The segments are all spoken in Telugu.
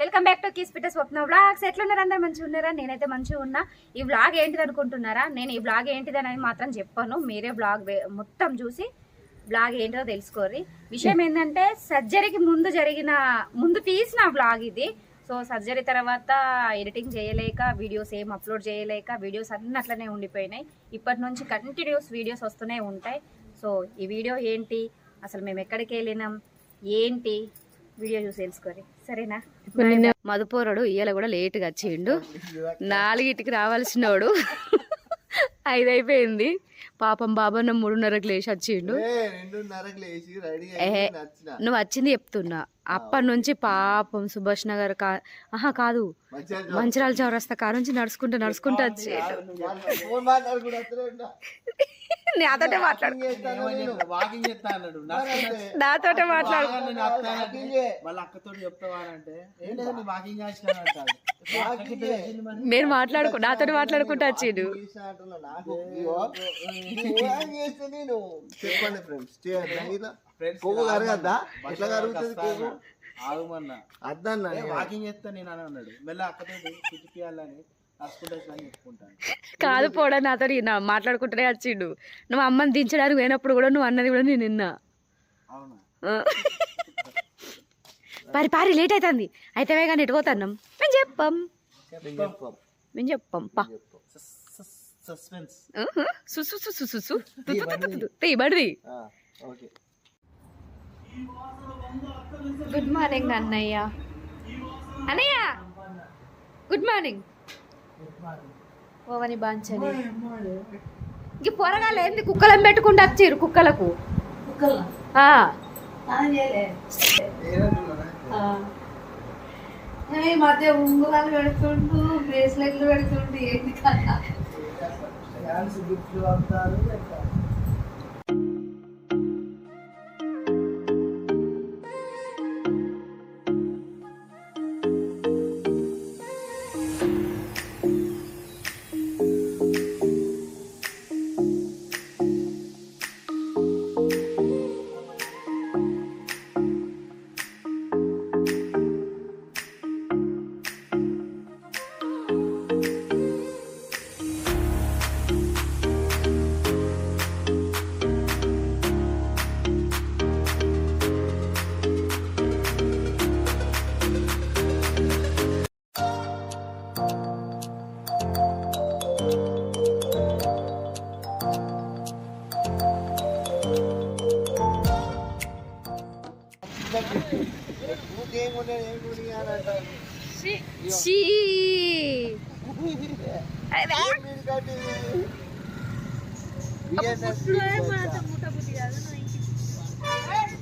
వెల్కమ్ బ్యాక్ టు కిస్పిట స్వప్న వ్లాగ్స్. ఎట్లున్నారు అందరు? మంచిగా ఉన్నారా? నేనైతే మంచిగా ఉన్నా. ఈ వ్లాగ్ ఏంటిది అనుకుంటున్నారా? నేను ఈ వ్లాగ్ ఏంటిది అనేది మాత్రం చెప్పాను, మీరే వ్లాగ్ మొత్తం చూసి వ్లాగ్ ఏంటిదో తెలుసుకోరు. విషయం ఏంటంటే సర్జరీకి ముందు తీసిన వ్లాగ్ ఇది. సో సర్జరీ తర్వాత ఎడిటింగ్ చేయలేక వీడియోస్ ఏం అప్లోడ్ చేయలేక వీడియోస్ అన్నీ అట్లనే ఉండిపోయినాయి. ఇప్పటి నుంచి కంటిన్యూస్ వీడియోస్ వస్తూనే ఉంటాయి. సో ఈ వీడియో ఏంటి, అసలు మేము ఎక్కడికి వెళ్ళినాం ఏంటి, వీడియో చూసి తెలుసుకోరి, సరేనా? మధుపోరడు ఇయ్యాల కూడా లేట్గా వచ్చిండు. 4కి రావాల్సినోడు 5 అయిపోయింది. పాపం బాబా 3:30కి లేచి వచ్చిండు. నువ్వు వచ్చింది చెప్తున్నా. అప్పటి నుంచి పాపం సుభాష్ నగర్ కాదు మంచిరాల చౌరస్తా కాడ నుంచి నడుచుకుంటూ వచ్చి నాతోటే మాట్లాడు నేను నాతో మాట్లాడుకుంటూ వచ్చిండు. కాదు పోడా, నాతో మాట్లాడుకుంటూనే వచ్చిండు. నువ్వు అమ్మని దించడానికి పోయినప్పుడు కూడా నువ్వు అన్నది కూడా నేను విన్నా. పారి లేట్ అవుతుంది. అయితే కానీ ఎటు పోతాన్నాం మేము చెప్పం పా బడిది. గుడ్ మార్నింగ్ అన్నయ్య. Good morning. ఓవని బాంచని ఇంక పొరగాలు ఏంది కుక్కలను పెట్టుకుంటూ వచ్చిర్రు. కుక్కలకు ఈ మధ్య ఉంగురాలు పెడుతుండు, బ్రేస్లెట్లు పెడుతుండు. ఏంటి కదా గిఫ్ట్లు పంపుతారు.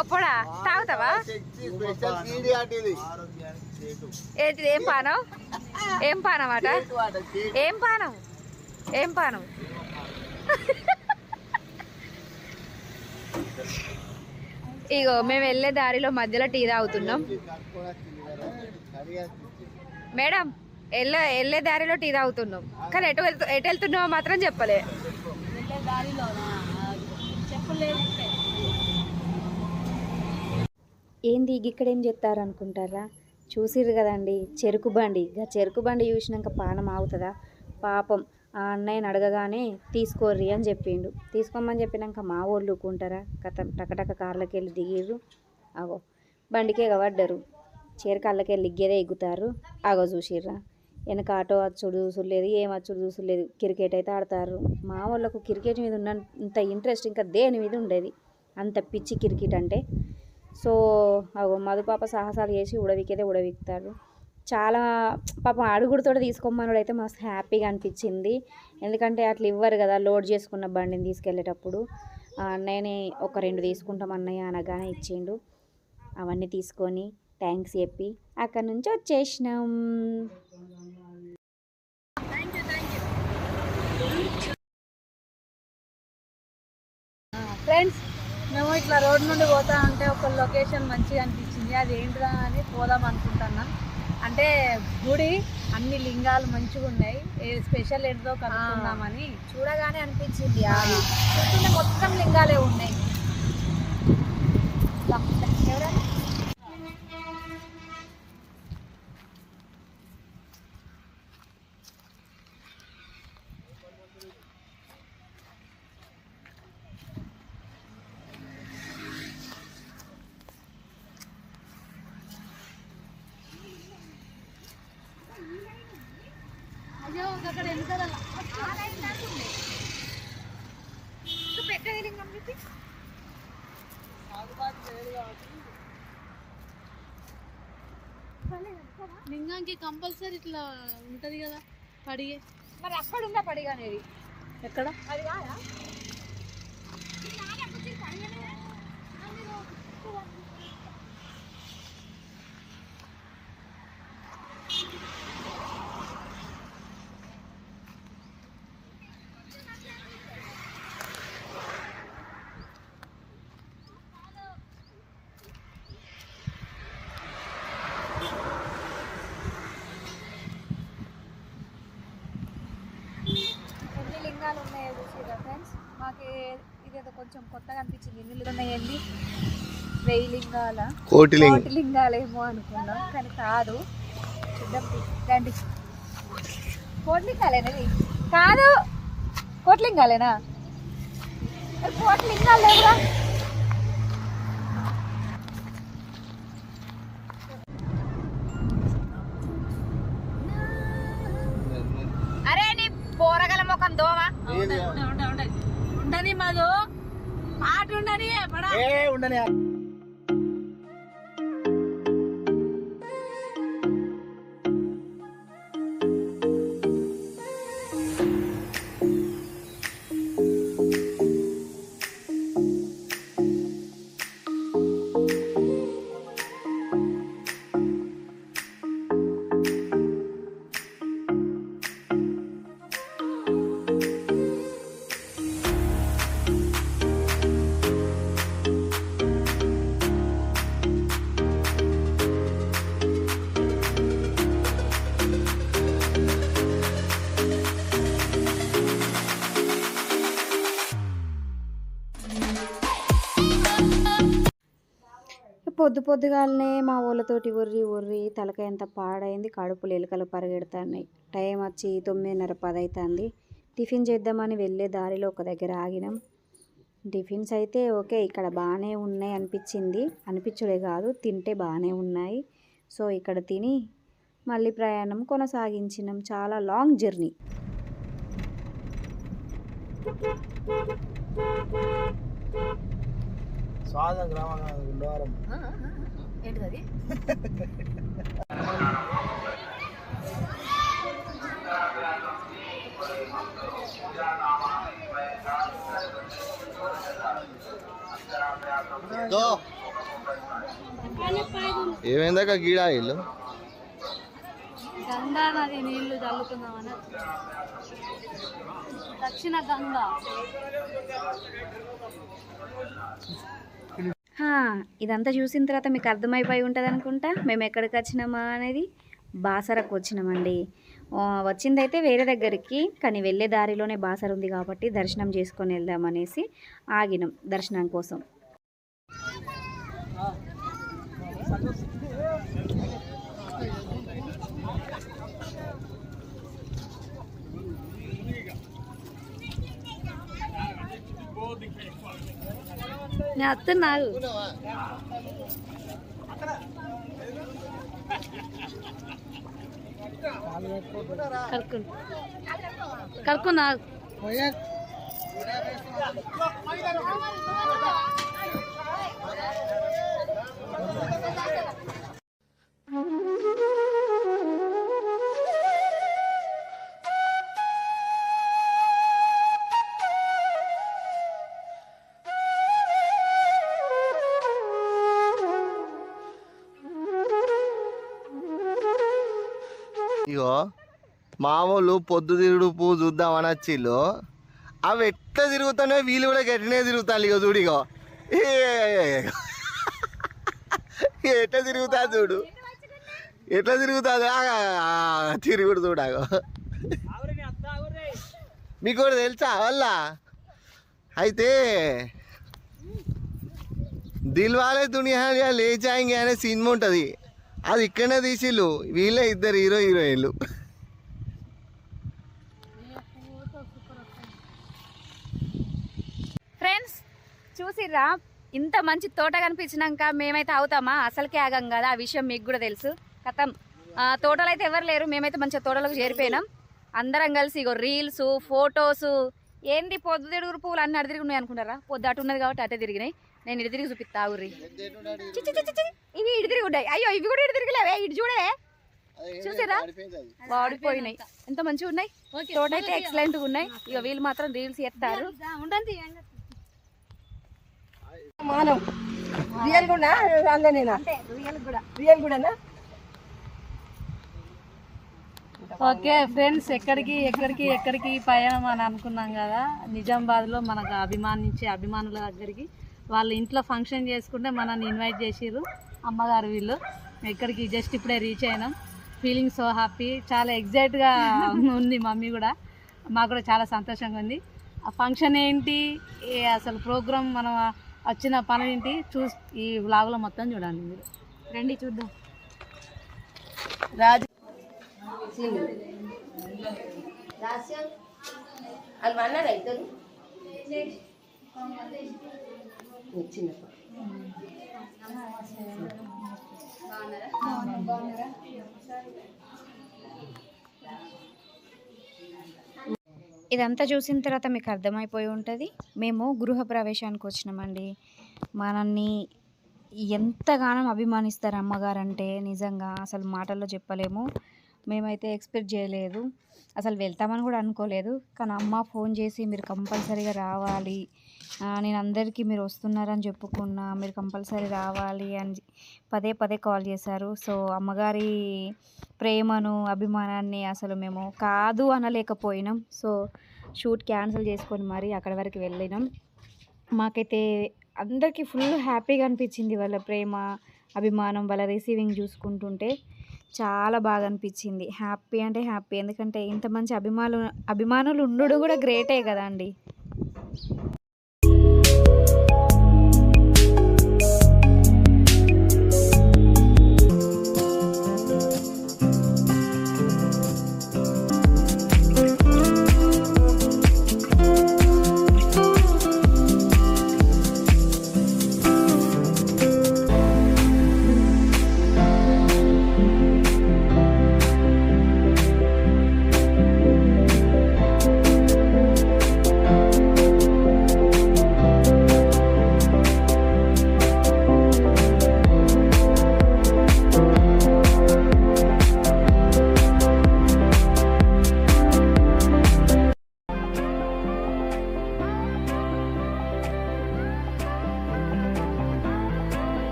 ఒప్పుడా తాగుతావా? ఏంటిది? ఏం పానం అట? ఏం పానం ఇగో మేము వెళ్ళే దారిలో మధ్యలో టీ తాగుతున్నాం. మేడం వెళ్ళే దారిలో టీ తాగుతున్నాం, కానీ ఎటు వెళ్తున్నామో మాత్రం చెప్పలే. ఏంది ఇక్కడ ఏం చెప్తారు అనుకుంటారా? చూసిర్రు కదండి చెరుకు బండి. చెరుకు బండి చూసినాక పానం ఆగుతుందా? పాపం ఆ అన్నయ్యని అడగగానే తీసుకోర్రి అని చెప్పిండు. తీసుకోమని చెప్పినాక మా వాళ్ళు ఊకుంటారా? టకటక కార్లకి వెళ్ళి దిగిర్రు. అగో బండికే పడ్డరు. చెరుకు అల్లకెళ్ళి ఇగ్గేదే ఎగ్గుతారు. అగో చూసిర్రా, వెనక ఆటో వచ్చుడు చూసులేదు, ఏం వచ్చుడు చూసులేదు. క్రికెట్ అయితే ఆడతారు. మా వాళ్ళకు క్రికెట్ మీద ఉన్నంత ఇంట్రెస్ట్ ఇంకా దేని మీద ఉండేది, అంత పిచ్చి క్రికెట్ అంటే. సో అగో మధుపాప సాహసాలు చేసి ఉడవిక్కుతాడు. చాలా పాపం అడుగుడుతో తీసుకోమన్నాడు. అయితే మస్తు హ్యాపీగా అనిపించింది. ఎందుకంటే అట్లా ఇవ్వరు కదా లోడ్ చేసుకున్న బండిని తీసుకెళ్ళేటప్పుడు. అన్నయ్యని ఒక 2 తీసుకుంటాం అన్నయ్య అనగానే ఇచ్చిండు. అవన్నీ తీసుకొని థ్యాంక్స్ చెప్పి అక్కడి నుంచి వచ్చేసినాం. ఫ్రెండ్స్, మేము ఇట్లా రోడ్ నుండి పోతా ఉంటే ఒక లొకేషన్ మంచిగా అనిపించింది. అది ఏంటిదా అని పోదాం అనుకుంటున్నాం. అంటే గుడి అన్ని లింగాలు మంచిగా ఉన్నాయి. స్పెషల్ ఏంటో కనుక్కుందామని చూడగానే అనిపించింది. అది మొత్తం లింగాలే ఉన్నాయి. లింగానికి కంపల్సరీ ఇట్లా ఉంటది కదా పడిగే. మరి అక్కడ ఉందా పడిగా అనేది? ఎక్కడ? అది కాదా? ఎన్ని లింగాలు ఉన్నాయో చూసిరా ఫ్రెండ్స్. మాకు ఇదేదో కొంచెం కొత్తగా అనిపించింది. ఎన్ని ఉన్నాయండి? 1000 లింగాల, కోటి లింగాలేమో అనుకున్నాం, కానీ కాదు. చూద్దాం రండి. కోట్లింగాలేనది కాదు, కోట్లింగాలేనా? కోట్లింగాలు లేవురా. అరే నీ పోరగల ముఖం దోవా ఉండని మాదో పాట ఉండని ఉండని. పొద్దుగాలనే మా ఊళ్ళతోటి ఒర్రి తలకాయ అంత పాడైంది. కడుపులు ఎలుకలు పరిగెడుతున్నాయి. టైం వచ్చి 9:30 10 అవుతుంది. టిఫిన్ చేద్దామని వెళ్ళే దారిలో ఒక దగ్గర ఆగినాం. టిఫిన్స్ అయితే ఓకే, ఇక్కడ బాగానే ఉన్నాయి అనిపించింది. అనిపించడే కాదు, తింటే బాగానే ఉన్నాయి. సో ఇక్కడ తిని మళ్ళీ ప్రయాణం కొనసాగించినాం. చాలా లాంగ్ జర్నీ. స్వాగతం గ్రామం గుండవరం. ఏంటిది? ఏమైందాక గీడా ఇల్లు గంగా నది నీళ్లు చల్లుకుందామని. దక్షిణ గంగా. ఇదంతా చూసిన తర్వాత మీకు అర్థమైపోయి ఉంటుంది అనుకుంటా మేము ఎక్కడికి వచ్చినామా అనేది. బాసరకు వచ్చినామండి. వచ్చిందైతే వేరే దగ్గరికి, కానీ వెళ్ళే దారిలోనే బాసర ఉంది కాబట్టి దర్శనం చేసుకొని వెళ్దామనేసి ఆగినాం దర్శనం కోసం. నేను వస్తున్నాను. కలుకున్నా. ఇగో మామూలు పొద్దు తిరుగుడు పువ్వు చూద్దామని వచ్చిళ్ళు. అవి ఎట్లా తిరుగుతానో వీళ్ళు కూడా గట్టినే తిరుగుతాను. ఇగో చూడు, ఇగో ఎట్లా తిరుగుతా చూడు, ఎట్లా తిరుగుతుంది తిరుగుడు చూడాగో. మీకు కూడా తెలుసా వల్ల? అయితే దిల్వాలే దునియా లే జాయింగ్ అనే సినిమా ఉంటుంది, అది ఇక్కడనే తీసిళ్ళు. వీళ్ళే ఇద్దరు హీరో హీరోయిన్లు. ఫ్రెండ్స్ చూసిర్రా, ఇంత మంచి తోట కనిపించినాక మేమైతే అవుతామా? అసలుకే ఆగం కదా, ఆ విషయం మీకు కూడా తెలుసు. కథం తోటలు అయితే ఎవరు లేరు, మేమైతే మంచిగా తోటలకు చేరిపోయినాం. అందరం కలిసి ఇగో రీల్స్, ఫొటోస్. ఏంది పొద్దు తిరుగురు పువ్వులు అన్నీ అటు తిరిగి ఉన్నాయి అనుకుంటారా? పొద్దు అటు ఉన్నది కాబట్టి అటే తిరిగినాయి. నేను ఇటు తిరిగి చూపిస్తా. ఊరి ఇవి ఇటు తిరిగి ఉన్నాయి. అయ్యో ఇవి కూడా ఇటు తిరిగిలే. చూడవే ఇటు చూడవే చూసారా వాడిపోయినాయి ఎంత మంచిగా ఉన్నాయి తోట అయితే ఎక్సలెంట్ గా ఉన్నాయి ఇక వీళ్ళు మాత్రం రీల్స్ ఎత్తారు మానం రియల్ కూడా అందులోనేనా రియల్ కూడానా ఓకే ఫ్రెండ్స్ ఎక్కడికి పయనం అని అనుకున్నాం కదా నిజామాబాద్లో మనకు అభిమానుల దగ్గరికి వాళ్ళ ఇంట్లో ఫంక్షన్ చేసుకుంటే మనల్ని ఇన్వైట్ చేసిర్రు అమ్మగారు వీళ్ళు ఇక్కడికి జస్ట్ ఇప్పుడే రీచ్ అయినాం ఫీలింగ్ సో హ్యాపీ చాలా ఎగ్జైట్గా ఉంది మమ్మీ కూడా మాకు కూడా చాలా సంతోషంగా ఉంది ఆ ఫంక్షన్ ఏంటి అసలు ప్రోగ్రామ్ మనం వచ్చిన పని ఏంటి ఈ వ్లాగ్లో మొత్తం చూడండి మీరు రండి చూద్దాం రాజు ఇదంతా చూసిన తర్వాత మీకు అర్థమైపోయి ఉంటుంది మేము గృహప్రవేశానికి వచ్చినామండి మనల్ని ఎంతగానో అభిమానిస్తారు అమ్మగారంటే నిజంగా అసలు మాటల్లో చెప్పలేము మేమైతే ఎక్స్పెక్ట్ చేయలేదు అసలు వెళ్తామని కూడా అనుకోలేదు కానీ అమ్మ ఫోన్ చేసి మీరు కంపల్సరీగా రావాలి నేను అందరికీ మీరు వస్తున్నారని చెప్పుకున్నా మీరు కంపల్సరీ రావాలి అని పదే పదే కాల్ చేశారు సో అమ్మగారి ప్రేమను అభిమానాన్ని అసలు మేము కాదు అనలేకపోయినాం సో షూట్ క్యాన్సిల్ చేసుకొని మరి అక్కడి వరకు వెళ్ళినాం మాకైతే అందరికీ ఫుల్ హ్యాపీగా అనిపించింది వాళ్ళ ప్రేమ అభిమానం వాళ్ళ రిసీవింగ్ చూసుకుంటుంటే చాలా బాగా అనిపించింది హ్యాపీ అంటే హ్యాపీ ఎందుకంటే ఇంత మంచి అభిమానులు ఉండడం కూడా గ్రేటే కదా అండి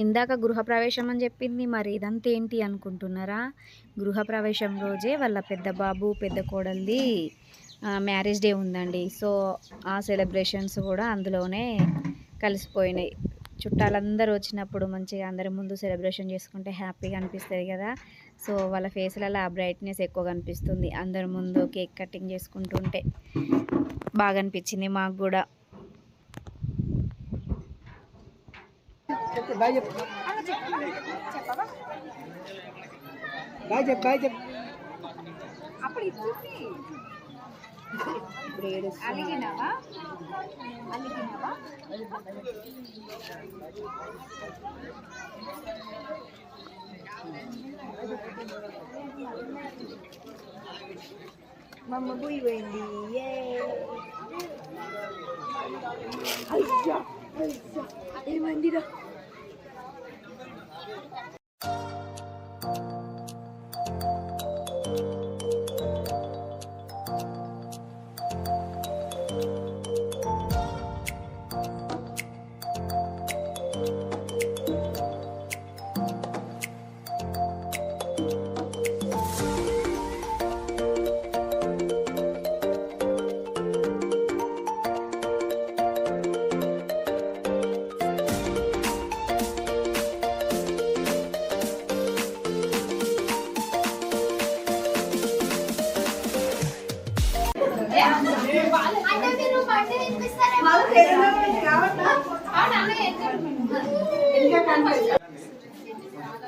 ఇందాక గృహప్రవేశం అని చెప్పింది మరి ఇదంతా ఏంటి అనుకుంటున్నారా గృహప్రవేశం రోజే వాళ్ళ పెద్ద బాబు పెద్ద కోడలిది మ్యారేజ్ డే ఉందండి సో ఆ సెలబ్రేషన్స్ కూడా అందులోనే కలిసిపోయినాయి చుట్టాలందరూ వచ్చినప్పుడు మంచిగా అందరి ముందు సెలబ్రేషన్ చేసుకుంటే హ్యాపీగా అనిపిస్తుంది కదా సో వాళ్ళ ఫేస్లలో ఆ బ్రైట్నెస్ ఎక్కువగా అనిపిస్తుంది అందరి ముందు కేక్ కటింగ్ చేసుకుంటుంటే బాగా అనిపించింది మాకు కూడా బాయ్ చెప్పు బాయ్ చెప్పు అప్పుడు అలిగినావా మమ్మ పోయింది ఏమందిరా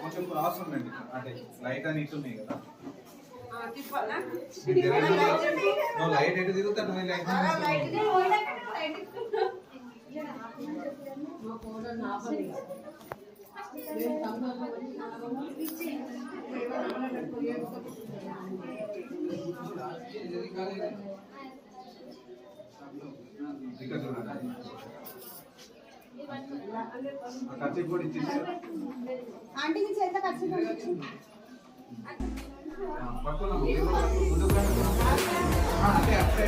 కొంచెం క్రాస్ ఉందండి అంటే లైట్ అని ఇటు ఉన్నాయి కదా నువ్వు లైట్ ఎటు తిరుగుతా నువ్వు లైట్ ఖర్చు కూడా ఇచ్చేసి పక్కన అంటే అట్టే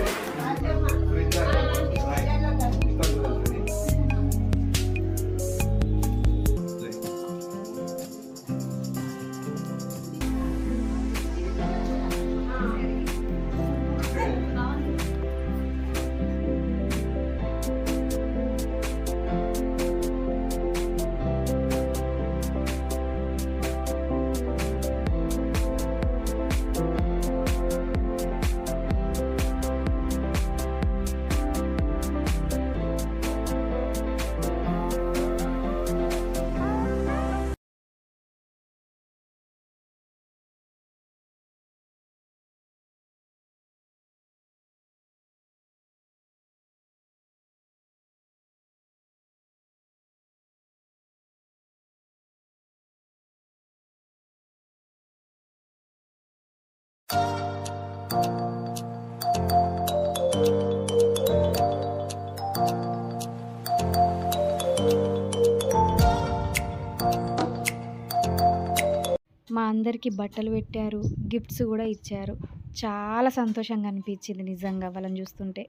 మా అందరికీ బట్టలు పెట్టారు, గిఫ్ట్స్ కూడా ఇచ్చారు. చాలా సంతోషంగా అనిపించింది నిజంగా వాళ్ళని చూస్తుంటే.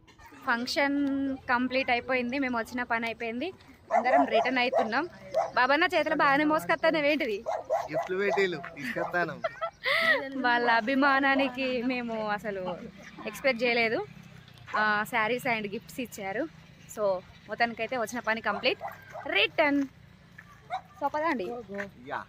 ఫంక్షన్ కంప్లీట్ అయిపోయింది, మేము వచ్చిన పని అయిపోయింది, అందరం రిటర్న్ అవుతున్నాం. బాబన్న చేతులు బాగానే మోసుకొస్తాను ఏంటిది గిఫ్ట్లు పెట్టిలు తీసుకొస్తాను. వాళ్ళ అభిమానానికి మేము అసలు ఎక్స్పెక్ట్ చేయలేదు. శారీస్ అండ్ గిఫ్ట్స్ ఇచ్చారు. సో మొత్తానికైతే వచ్చిన పని కంప్లీట్, రిటర్న్. సో పదండి. యా